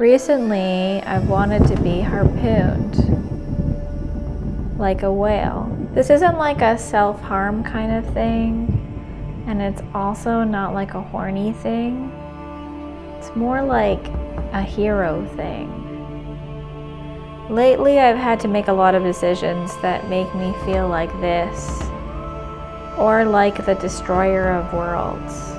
Recently, I've wanted to be harpooned like a whale. This isn't like a self-harm kind of thing, and it's also not like a horny thing. It's more like a hero thing. Lately, I've had to make a lot of decisions that make me feel like this, or like the destroyer of worlds.